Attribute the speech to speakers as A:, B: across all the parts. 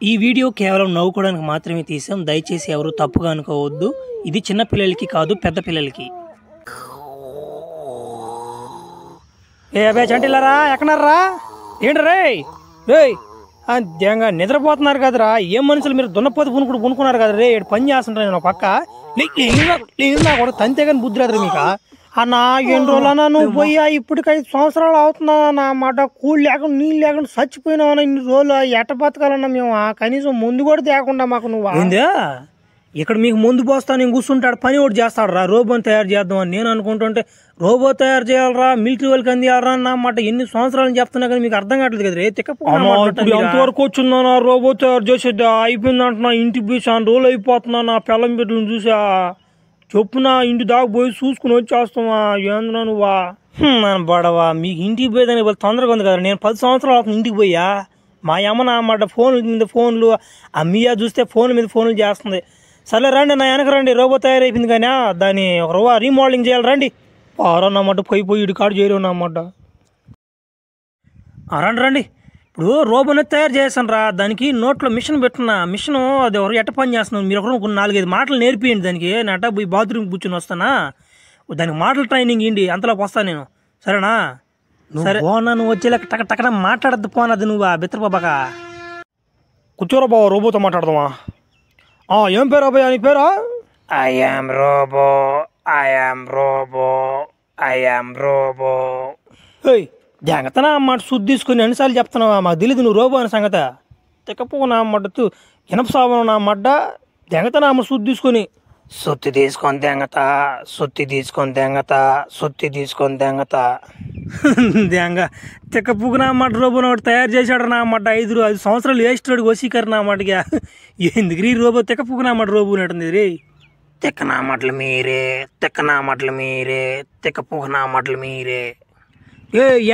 A: ఈ వీడియో కేవలం నవ్వుకోవడానికి మాత్రమే తీసాం. దయచేసి ఎవరు తప్పుగా అనుకోవద్దు. ఇది చిన్న పిల్లలకి కాదు, పెద్ద పిల్లలకి. ఏ అబ్బాయి చంటిల్లారా, ఎక్కడన్నారా? ఏంటి రే రే దేంగా నిద్రపోతున్నారు కదరా? ఏం మనుషులు మీరు దున్నపోతే పునుకున్నారు కదా రే. పని చేస్తుంటారు నేను పక్క కూడా తంతే కానీ బుద్ధి రాదు మీకు. అన్న ఎన్ని రోజులన్నా నువ్వు పోయా, ఇప్పటికి 5 సంవత్సరాలు అవుతున్నా నా మాట. కూలి లేకుండా నీళ్ళు లేకుండా చచ్చిపోయినావన్నా ఇన్ని రోజులు. ఎట్ట బతకాలన్నా మేము? కనీసం ముందు కూడా తేకుండా మాకు నువ్వు ఏందా ఇక్కడ మీకు ముందు పోస్తా నేను కూర్చుంటాడు, పని ఒకటి చేస్తాడు రా. రోబోని తయారు చేద్దాం అని నేను అనుకుంటుంటే రోబో తయారు చేయాలరా, మిలిటరీ వాళ్ళకి అందియాలరా అన్నమాట. ఎన్ని సంవత్సరాలు చెప్తున్నా కానీ మీకు అర్థం కావట్లేదు కదా. ఎంతవరకు వచ్చిందా నా రోబో తయారు చేసేద్దా? అయిపోయింది అంటున్నా. ఇంటికి పోయి చాలా రోజులు అయిపోతున్నా. నా పిల్లం బిడ్డలను చూసా చెప్పున ఇంటి దాకా పోయి చూసుకుని వచ్చేస్తావా? ఏంద్రా నువ్వా నన్ను బడవా? మీకు ఇంటికి పోయేదానికి వాళ్ళు తొందరగా ఉంది కదా. నేను 10 సంవత్సరాలు అవుతుంది ఇంటికి పోయా. మా అమ్మ నా అన్నమాట ఫోన్ల మీద ఫోన్లు, అమ్మయ్య చూస్తే ఫోన్ల మీద ఫోన్లు చేస్తుంది. సరే రండి నా వెనక రండి, రోబో తయారైపోయింది కానీ దాన్ని ఒక రీమోడలింగ్ చేయాలి రండి. పారన్నమాట పోయి ఇటు కాడు చేయలేమన్నమాట. రండి రండి. ఇప్పుడు రోబోని తయారు చేసాను రా. దానికి నోట్లో మిషన్ పెట్టున్నా. మిషన్ అది ఎవరు ఎట్ట పని చేస్తున్నాను మీరు ఒకరు 4-5 మాటలు నేర్పియండి దానికి. నేను అట్ట పోయి బాత్రూమ్ కూర్చొని వస్తానా, దానికి మాటలు ట్రైనింగ్ ఇండి అంతలోకి వస్తాను నేను. సరేనా? సరే పోనా, నువ్వు వచ్చేలాక టక మాట్లాడద్దు పోనది నువ్వు బిత్రబాబాక. కూర్చోరా బాబా, రోబోతో మాట్లాడదామా? ఏం పేరు అబ్బాయి నీ పేరా? I'm robo. జాగ్రత్తనా అన్నమాట. శుద్ధి తీసుకుని ఎన్నిసార్లు చెప్తున్నావా? మాకు తెలియదు నువ్వు రోబో అనే సంగతి. తెక్కపోనా అన్నమాట ఇనప సాబన నా మడ్డ. జాగ్రత్తనా అమ్మ శుద్ధి తీసుకొని. సుత్తి తీసుకొని తెంగత దేంగ తెక్కపుకు నా మాట. రోబో ఒకటి తయారు చేశాడు నా మాట. 5 సంవత్సరాలు వేస్తాడు వసీకర్ నా మాటగా. ఎందుకు రీ రోబో తెక్కపుకు నా మాట రోబో నటుంది రే. తెక్కపుకు నా మాటలు మీరే.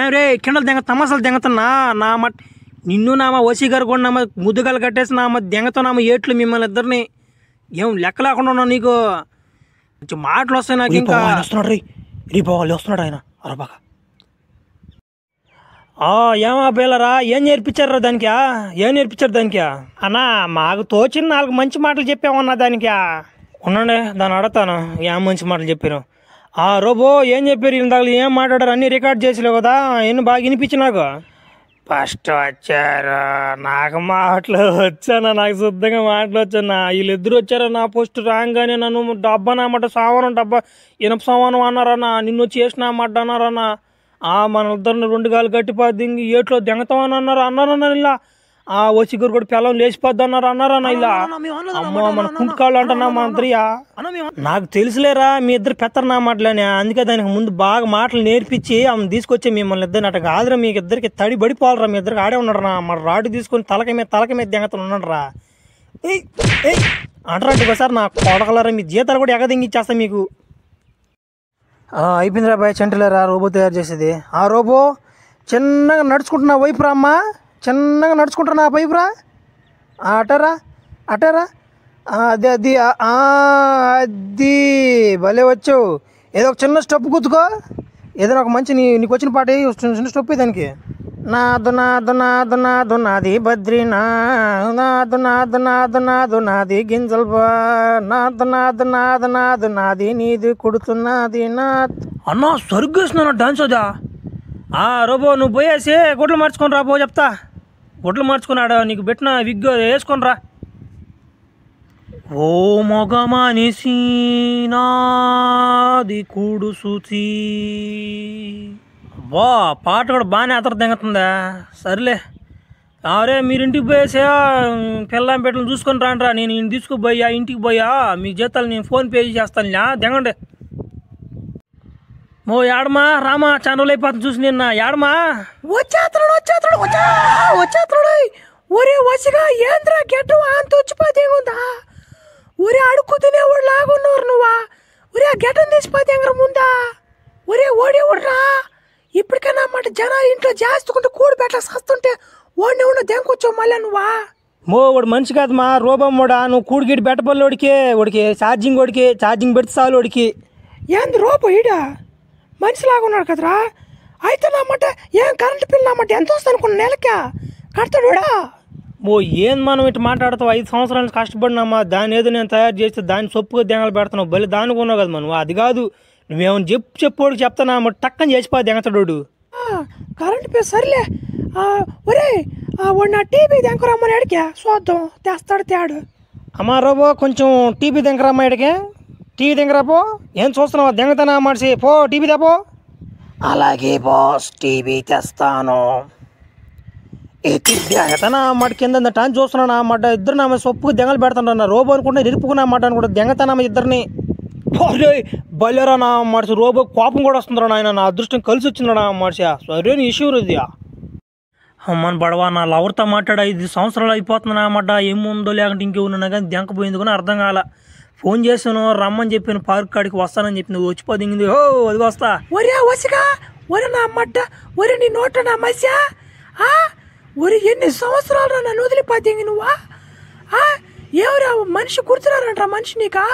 A: ఏం రే కిండలు దెంగ తమాసాలు దెంగతున్నా నా మాట. నిన్ను నామ వసీగారు కూడా నామ ముద్దుగాలు కట్టేసి నామ దెంగతో నామ ఏట్లు మిమ్మల్ని ఇద్దరిని. ఏం లెక్క లేకుండా ఉన్నావు నీకు. కొంచెం మాటలు వస్తాయి నాకు. ఇంకా వస్తున్నాడు రీ రీపోవాలి వస్తున్నాడు ఆయన అరబాక. ఏమా పిల్లరా ఏం నేర్పించారా దానికి? అన్నా మాకు తోచిన 4 మంచి మాటలు చెప్పామన్నా దానికి. ఉండండి దాన్ని అడతాను ఏం మంచి మాటలు చెప్పారు. రోబో ఏం చెప్పారు ఇందాక? ఏం మాట్లాడారు? అన్నీ రికార్డ్ చేసలేవు కదా, ఎన్ని బాగా వినిపించి నాకు. ఫస్ట్ వచ్చారు నాకు మాటలు వచ్చానా, నాకు శుద్ధంగా మాటలు వచ్చానా. వీళ్ళిద్దరు వచ్చారా నా పోస్ట్ రాగానే నన్ను డబ్బా నామాట సామానం డబ్బా ఇనప సామానం అన్నారన్నా. నిన్ను వచ్చి వేసిన మాట అన్నారన్నా. మన ఇద్దరిని 2 గాలు గట్టిపోద్ది ఏట్లో దెంగతామని అన్నారన్నా. ఇలా వచ్చిగురు కూడా పిల్లలు లేచిపోద్ది అన్నారన్నా. ఇలా అమ్మ మన కుంటుకాళ్ళు అంటున్నా మా ఇద్దరియా. నాకు తెలుసులేరా మీ ఇద్దరు పెత్తరు నా మాటలని. అందుకే దానికి ముందు బాగా మాటలు నేర్పించి ఆమె తీసుకొచ్చే మిమ్మల్ని ఇద్దరిని. అట్ట కాదురా, మీకు ఇద్దరికి తడి పడిపోవాలరా. మీ ఇద్దరికి ఆడే ఉన్నాడు రా. మన రాడు తీసుకొని తలక మీద దెంగతను ఉన్నాడు రా. అంటారంటే ఒకసారి నా కొడకలరా మీ జీతాలు కూడా ఎగదింగిచ్చేస్తా మీకు. అయిపోయిందిరా బాయ్ చంటిలేరా రోబో తయారు చేసేది. రోబో చిన్నగా నడుచుకుంటున్నా వైపు రా అమ్మా. చిన్నగా నడుచుకుంటున్నా వైపు రా. అటారా అది భలే వచ్చావు. ఏదో ఒక చిన్న స్టెప్ గుర్తుకో. ఏదైనా ఒక మంచి నీకు వచ్చిన పాట చిన్న స్టెప్ దానికి. నాది నాది గింజలు నాది నీది కుడుతున్నది నా అన్నా. సరిగ్గా డాన్స్ అదా. రోబో నువ్వు పోయేసి గుడ్లు మార్చుకొని రా. పో చెప్తా. గుడ్లు మార్చుకున్నాడు నీకు పెట్టిన విగ్ వేసుకొని రా. ఓ మొగ మనిషి నాది కూడు సూచి. బా పాట కూడా బాగానే అతను తెంగుతుందా. సర్లే అరే మీరు ఇంటికి పోయేసా పిల్లం పెట్టలు చూసుకొని రాండ్రా. నేను తీసుకుపోయా ఇంటికి పోయా మీ జీతాలు నేను ఫోన్పే చేస్తాను. దెంగండి మో ఏడమా రామా. చాలా రోజులు అయిపోతుంది చూసి నిన్న. ఏడమా వచ్చేస్తున్నాడు. ఒరే వసిగా ఏంద్రా గెట్టు అంత వచ్చిపోతే ఉందా? ఒరే అడుక్కు తినేవాడు లాగున్నారు నువ్వా. ఒరే గెట్టని తీసిపోతే ముందా. ఒరే ఓడేవుడ్రా ఇప్పటికైనా అన్నమాట. జనాలు ఇంట్లో జాస్తుకుంటే కూడి పెట్ట సస్తుంటే ఓడిని దెంకొచ్చావు మళ్ళీ నువ్వా. వాడు మనిషి కాదు మా రోబమ్మోడా. నువ్వు కూడిగిడి బెట్టపల్లోడికి వాడికి ఛార్జింగ్ పెడితే చాలు వాడికి. ఏంది రోబో ఈడా మనిషిలాగా ఉన్నాడు కదరా. అయితే నామాట ఏం కరెంటు బిల్ నామాట ఎంత వస్తుంది అనుకున్న నెలకా కడతాడుడా. ఓ ఏం మనం ఇటు మాట్లాడతావు 5 సంవత్సరాల నుంచి కష్టపడినామా దాని ఏదో నేను తయారు చేస్తే దాన్ని సొప్పుగా దెంగలు పెడుతున్నావు బలి దానికి ఉన్నావు కదా మనం అది కాదు నువ్వేమన్నా చెప్పోడికి చెప్తానా మరి టక్కని చేసిపోయి దెంగతడు
B: కరెంట్ పే సర్లే ఒరే వాడు నా టీవీ దెంకరమ్మని అడిగా చూద్దాం తెస్తాడు తేడు
A: అమ్మా రోబో కొంచెం టీవీ దెంకరమ్మా ఇడికే టీవీ దెంకరాపో ఏం చూస్తున్నావు దెంగతనా మనిషి పో టీవీ తెపో
B: అలాగే బాస్ టీవీ తెస్తాను
A: దెంగతనా అమ్మటి కింద టైం చూస్తున్నాను అన్నమాట ఇద్దరు నా సొప్పుకు దెంగలు పెడుతున్నా రోబో అనుకుంటే ఇరుపుకున్నా అన్నమాట అనుకుంటా దెంగతనా ఇద్దరిని బలేరా నా మనిషి రోబో కోపం కూడా వస్తుందిరా నాయన నా అదృష్టం కలిసి వచ్చిందిరా నా మనిషి సరే ఇష్యూ ఇది అమ్మని బడవా నా లవర్తో మాట్లాడా 5 సంవత్సరాలు అయిపోతున్నా అన్నమాట ఏముందో లేకుంటే ఇంకెవరున్నా కానీ దెంకపోయింది కూడా అర్థం కాల ఫోన్ చేశాను రమ్మని చెప్పాను పార్క్ కాడికి వస్తానని చెప్పింది వచ్చిపోయింది ఓ అది వస్తా
B: ఒరే వసిగా ఒరే నా అమ్మడ్డ ఒరే నీ నోట నా మస్యా ఒరే ఎన్ని సంవత్సరాలు నన్ను వదిలిపోతేంగి నువ్వా ఎవరా మనిషి కూర్చున్నారంట మనిషి నీకా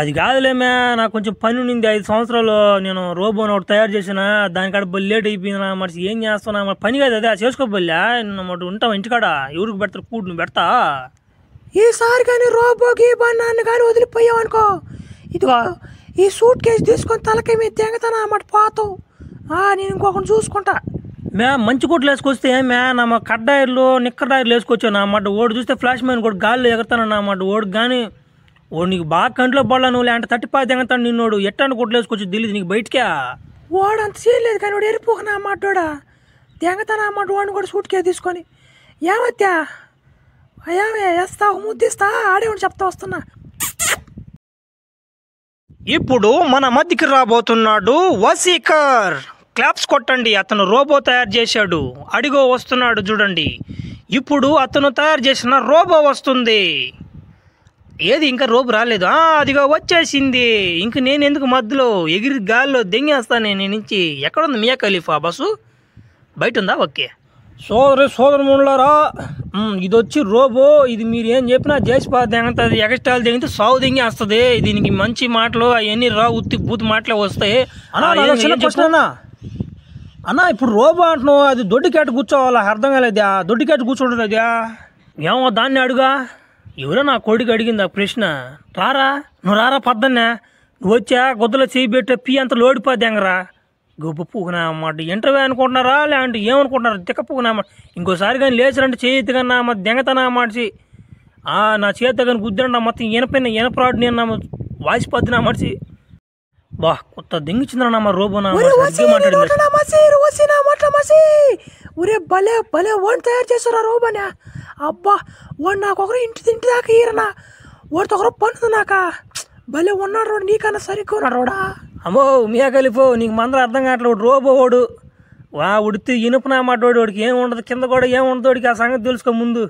A: అది కాదులేమే నాకు కొంచెం పని ఉండింది 5 సంవత్సరాలు నేను రోబోని ఒకటి తయారు చేసిన దానికాడ బలి లేట్ అయిపోయింది నా మరి ఏం చేస్తున్నా మరి పని కాదు అదే చేసుకోబోలే మాట ఉంటావు ఇంటికాడ ఎవరికి పెడతారు కూడు నువ్వు పెడతా
B: ఈసారి కానీ రోబోకి బన్నాన్ని కానీ వదిలిపోయావు అనుకో ఇదిగో ఈ సూట్ కేసు తీసుకొని తలకాయ మీద తెంగతాను అన్నమాట పోతావు నేను ఇంకొకటి చూసుకుంటా
A: మంచి కోట్లు వేసుకొస్తే నా కడ్డాయిర్లు నిక్కడాయిర్లు వేసుకొచ్చాను అన్నమాట ఓడి చూస్తే ఫ్లాష్ మ్యాన్ కూడా గాల్లో ఎగురుతాను అన్నమాట ఓడి కానీ నీకు బాగా కంట్లో పడలా నువ్వు అంటే 35 తెంగతాను నిన్నోడు ఎట్టాన్ని కొట్లు వేసుకొచ్చి తెలియదు నీకు బయటకే
B: వాడంత చేయలేదు కానీ వాడు ఎరిపోకనా అన్నమాట తెంగతాను అన్నమాట వాడిని కూడా సూట్ కేసు తీసుకొని ఏమత్యా అయ్యామే వేస్తావు ముద్దిస్తా ఆడేవాడు చెప్తా వస్తున్నా
A: ఇప్పుడు మన మధ్యకి రాబోతున్నాడు వసీకర్ క్లాప్స్ కొట్టండి అతను రోబో తయారు చేశాడు అడిగో వస్తున్నాడు చూడండి ఇప్పుడు అతను తయారు చేసిన రోబో వస్తుంది ఏది ఇంకా రోబో రాలేదు అదిగో వచ్చేసింది ఇంక నేను ఎందుకు మధ్యలో ఎగిరి గాల్లో దెంగేస్తాను నేను నుంచి ఎక్కడుంది మియా ఖలీఫా బస్సు బయట ఉందా ఓకే సోదరములారా ఇది వచ్చి రోబో ఇది మీరు ఏం చెప్పినా చేసిపా దెంగతుంది ఎక్స్ట్రాలు దెంగితే సాగు దెంగి వస్తుంది దీనికి మంచి మాటలు అవన్నీ రా ఉత్తి బూత్ మాటలే వస్తాయి అన్న ఇప్పుడు రోబో అంటున్నావు అది దొడ్డి క్యాట్ కూర్చోవాలా అర్థం కాలేదా దొడ్డి క్యాట్ కూర్చోండి అదా ఏమో దాన్ని అడుగా ఎవరో నా కొడుకు అడిగింది ఆ ప్రశ్న రారా నువ్వు రారా పద్దన్నే నువ్వు వచ్చా గొద్దలో చేయి పెట్టే పీ అంత లోడిపోద్దాంగరా గొప్ప పూకునా అన్నమాట ఇంటర్వ్యూ అనుకుంటున్నారా లేదంటే ఏమనుకుంటున్నారు తిక్కప్పుకున్నా ఇంకోసారి కానీ లేచారంటే చేతి కన్నా దెంగతనా మనిషి నా చేతి కానీ గుద్దండి మొత్తం ఈనపరాడు నేను వాయిస్ పద్దునా మనిషి బా కొత్త దెంగిచ్చిందా మా రోబో
B: ఒరే భలే భలే వాడిని తయారు చేస్తారా రోబోనా అబ్బా వాడు నాకొకరు ఇంటి దాకా ఈరనా వాడితో ఒకరు పనుంది నాక భలే ఉన్నాడు రోడ్ నీకన్నా సరిగ్గా ఉన్నాడు రోడా
A: అమ్మో మియా ఖలీఫా నీకు మందరం అర్థం కావట్లేదు రోబో వాడు ఉడితే ఇనుపునా మాటోడు వాడికి ఏం ఉండదు కింద కూడా ఏం ఉండదు వాడికి ఆ సంగతి తెలుసుకో ముందు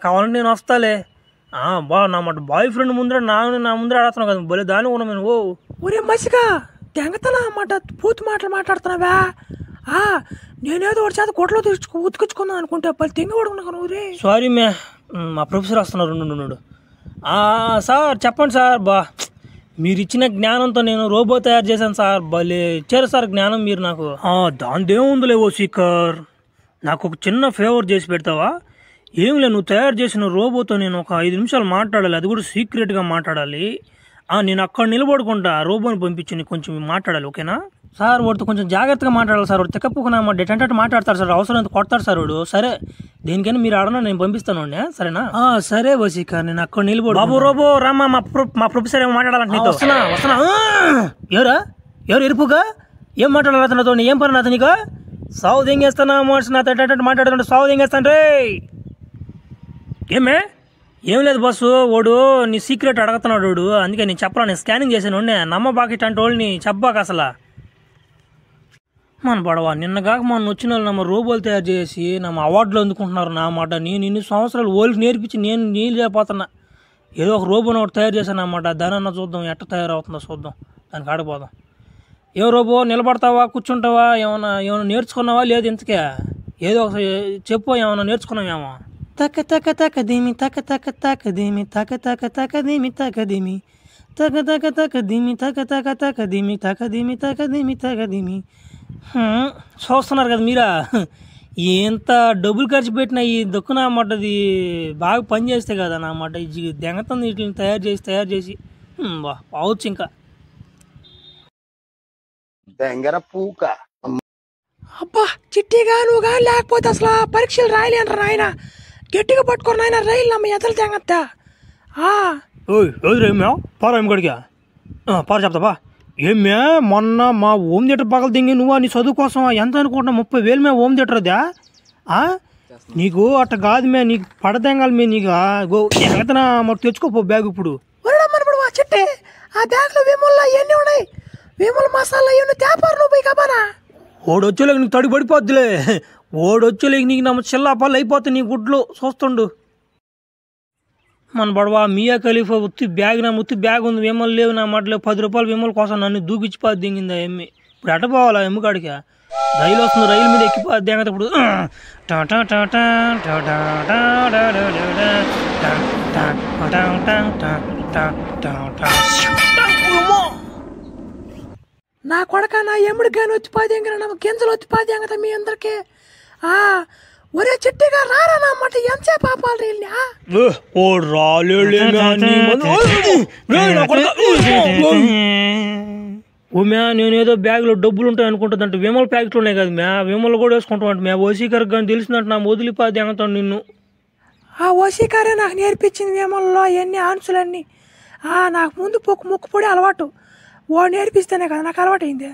A: కావాలంటే నేను వస్తాలే నా మాట బాయ్ ఫ్రెండ్ ముందర నా ముందర ఆడుతున్నావు కదా భలే దాని ఉన్నా నేను
B: ఒరే మసిగా తెంగతనా అన్నమాట పూర్తి మాటలు మాట్లాడుతున్నావా నేనేదో వాడి చేత కొట్లో ఉతికించుకుందాం అనుకుంటే పలు తెంగి పడుకున్నా ఊరే
A: సారీ మా ప్రొఫెసర్ వస్తున్నారు రెండు సార్ చెప్పండి సార్ మీరు ఇచ్చిన జ్ఞానంతో నేను రోబో తయారు చేశాను సార్ భలే ఇచ్చారు సార్ జ్ఞానం మీరు నాకు దానిదేముందిలే వసీకర్ నాకు ఒక చిన్న ఫేవర్ చేసి పెడతావా ఏం లేదు నువ్వు తయారు చేసిన రోబోతో నేను ఒక 5 నిమిషాలు మాట్లాడాలి అది కూడా సీక్రెట్గా మాట్లాడాలి నేను అక్కడ నిలబడుకుంటా రోబోని పంపించి నీకు కొంచెం మాట్లాడాలి ఓకేనా సార్ వాడితో కొంచెం జాగ్రత్తగా మాట్లాడాలి సార్ వాడు తిక్కప్పుకున్నా డెటెంట్ మాట్లాడతారు సార్ అవసరం ఎంత కొడతారు సార్ వాడు సరే దేనికైనా మీరు ఆడనా నేను పంపిస్తాను సరేనా సరే వసీకర్ నేను అక్కడ నిలబడు బాబు రోబో రామ్మా మా ప్రొఫెసర్ ఏమో మాట్లాడాలంటే వస్తున్నా ఎవరు ఎరుపుగా ఏం మాట్లాడాలి అతనితో ఏం పని అతను నీకు సాగు దెంగేస్తానా మనిషి నాతో ఎట్టంటే మాట్లాడుతుంటే సాగు దెంగేస్తాను రే ఏం లేదు బస్సు వాడు నీ సీక్రెట్ అడుగుతున్నాడు వాడు అందుకే నేను చెప్పరా నేను స్కానింగ్ చేశాను నమ్మబాకి అంటే వాళ్ళని చెప్పబాక అసలు మన పడవా నిన్నగాక మొన్న వచ్చిన వాళ్ళు నమ్మ రోబోలు తయారు చేసి నమ్మ అవార్డులు అందుకుంటున్నారు నా మాట నేను ఇన్ని సంవత్సరాలు వాళ్ళకి నేర్పించి నేను నీళ్ళు చేయపోతున్నా ఏదో ఒక రోబోని ఒకటి తయారు చేశాను అన్నమాట దానన్నా చూద్దాం ఎట్ట తయారవుతుందో చూద్దాం దానికి ఆడిపోదాం ఏం రోబో నిలబడతావా కూర్చుంటావా ఏమన్నా నేర్చుకున్నావా లేదు ఇంతకే ఏదో ఒక చెప్పు ఏమన్నా నేర్చుకున్నావేమో
B: తక తక తక దిమి తక తక తక దిమి తక తక తక దిమి తక దిమి తక తక తక దిమి తక తక తక దిమి తక దిమి తక దిమి తక దిమి
A: చూస్తున్నారు కదా మీరా ఎంత డబ్బులు ఖర్చు పెట్టినా ఈ దుక్కున అన్నమాట ఇది బాగా పని చేస్తే కదా నా అన్నమాట ఈ దెంగతం వీటిని తయారు చేసి బా పావచ్చు ఇంకా
B: అబ్బా చిట్టిగా నువ్వు కానీ లేకపోతే అసలు పరీక్షలు రాయలేంటారు ఆయన గట్టిగా పట్టుకుని ఆయన రైలు నమ్మ ఎదలు తెంగత్తా
A: ఓయ్ ఏమ్యా పారా ఏం గడిగా పారా చెప్తావా ఏమ్యా మొన్న మా హోమ్ థియేటర్ పగలు దింగి నువ్వు నీ చదువు కోసం ఎంత అనుకుంటున్నా 30,000 మే హోమ్ థియేటర్ అదా నీకు అట్ట కాదు మే నీకు పడదెంగాలి మే నీకు ఎంత మరి తెచ్చుకోపో బ్యాగ్ ఇప్పుడు
B: చిట్టి ఆ బ్యాగ్లో విమల్లో ఎన్ని ఉన్నాయి విమల్ మసాలా ఇవన్నీ తేపారు నువ్వు కబానా
A: ఓడొచ్చేలేక నీకు తడి పడిపోద్దులే ఓడొచ్చేలేక నీకు నమ్మ చిల్లా పళ్ళు అయిపోతాయి నీ గుడ్లు చూస్తుండు మన బడవా మియా ఖలీఫా ఉత్తి బ్యాగ్ ఉంది విమల్ లేవు నా మాటలేవు 10 రూపాయలు విమల్ కోసం నన్ను దూకిచ్చిపోద్ది దింగింది ఆ ఎమ్మి ఇప్పుడు ఎట్ట పోవాలా ఎమ్మి కాడికి రైలు వస్తుంది రైలు మీద ఎక్కిపోద్ది దింగత ఇప్పుడు
B: నా కొడక నా ఎముడు కానీ వచ్చిపోతే నా గింజలు వచ్చిపోతే అంగత మీ అందరికి ఒరే చిట్టిగా రారా నా మాట ఎంతసేపు పాపాలు
A: మ్యా నేనేదో బ్యాగ్లో డబ్బులు ఉంటాయి అనుకుంటుందంటే విమల్ ప్యాకెట్లు ఉన్నాయి కదా మ్యా విమల్ కూడా వేసుకుంటాం అంటే మ్యా ఓసీకర్ కానీ తెలిసిందంటే నా వదిలిపోద్ది అంగతాను నిన్ను
B: ఆ ఓసీకారే నాకు నేర్పించింది విమల్లో ఎన్ని ఆన్సులన్నీ నాకు ముందు ముక్కు పొడి అలవాటు వాడు నేర్పిస్తేనే కదా నాకు అలవాటు అయింది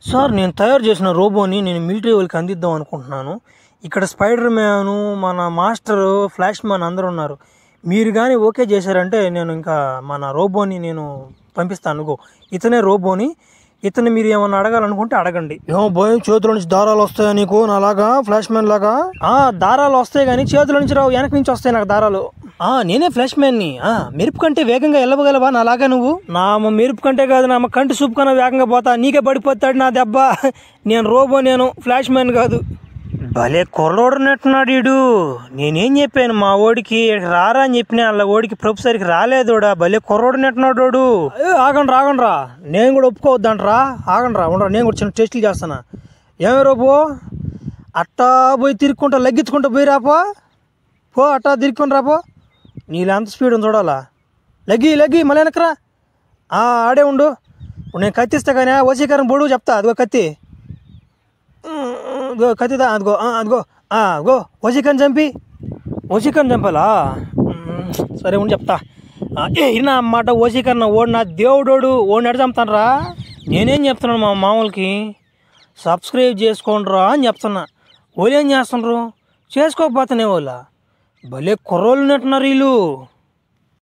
A: సార్ నేను తయారు చేసిన రోబోని నేను మిలిటరీ వాళ్ళకి అందిద్దాం అనుకుంటున్నాను ఇక్కడ స్పైడర్ మ్యాను మన మాస్టరు ఫ్లాష్ మ్యాన్ అందరూ ఉన్నారు మీరు కానీ ఓకే చేశారంటే నేను ఇంకా మన రోబోని నేను పంపిస్తాను ఇతనే రోబోని ఇతను మీరు ఏమన్నా అడగాలనుకుంటే అడగండి ఏమో భయం చేతుల నుంచి దారాలు వస్తాయా నీకు నాలాగా ఫ్లాష్ మ్యాన్ లాగా దారాలు వస్తాయి కానీ చేతుల నుంచి రావు వెనక నుంచి వస్తాయి నాకు దారాలు నేనే ఫ్లాష్ మ్యాన్ని మెరుపు కంటే వేగంగా వెళ్ళవగలవా నాలాగా నువ్వు నా మెరుపు కంటే కాదు నా కంటి సూపు కన్నా వేగంగా పోతా నీకే పడిపోతాడు నా దెబ్బ నేను రోబో నేను ఫ్లాష్ మ్యాన్ కాదు భలే కుర్రోడునట్టున్నాడు వీడు నేనేం చెప్పాను మా ఓడికి రారా అని చెప్పిన అలా ఓడికి ప్రొఫెసర్కి రాలేదోడా భలే కుర్రోడునట్టున్నాడు ఆగండి రా నేను కూడా ఒప్పుకోవద్దంటరా ఆగండి రా ఉండరా నేను కూడా చిన్న టెస్టులు చేస్తానా ఏమే రోబో అట్టా పోయి తిరుక్కుంటా లగ్గించుకుంటా పోయి రాపో అట్టా తిరుక్కొని రాపో నీళ్ళు ఎంత స్పీడ్ ఉంది చూడాలా లగ్గి మళ్ళీ వెనకరా ఆడే ఉండు నేను కత్తిస్తా కానీ వశీకరణ బొడుగు చెప్తా అదిగో కత్తి కత్తిదా అదిగో వశీకరణ చంపాలా సరే ఉండి చెప్తా ఇన్నా అన్నమాట వశీకరణ ఓడి నా దేవుడోడు ఓడిని ఎడ చంపుతానరా నేనేం చెప్తున్నాను మా మామూలకి సబ్స్క్రైబ్ చేసుకోండిరా అని చెప్తున్నా వాళ్ళు ఏం చేస్తుండ్రు చేసుకోకపోతేనే వాళ్ళ భలే కుర్రోళ్ళు ఉన్నట్టున్నారు వీళ్ళు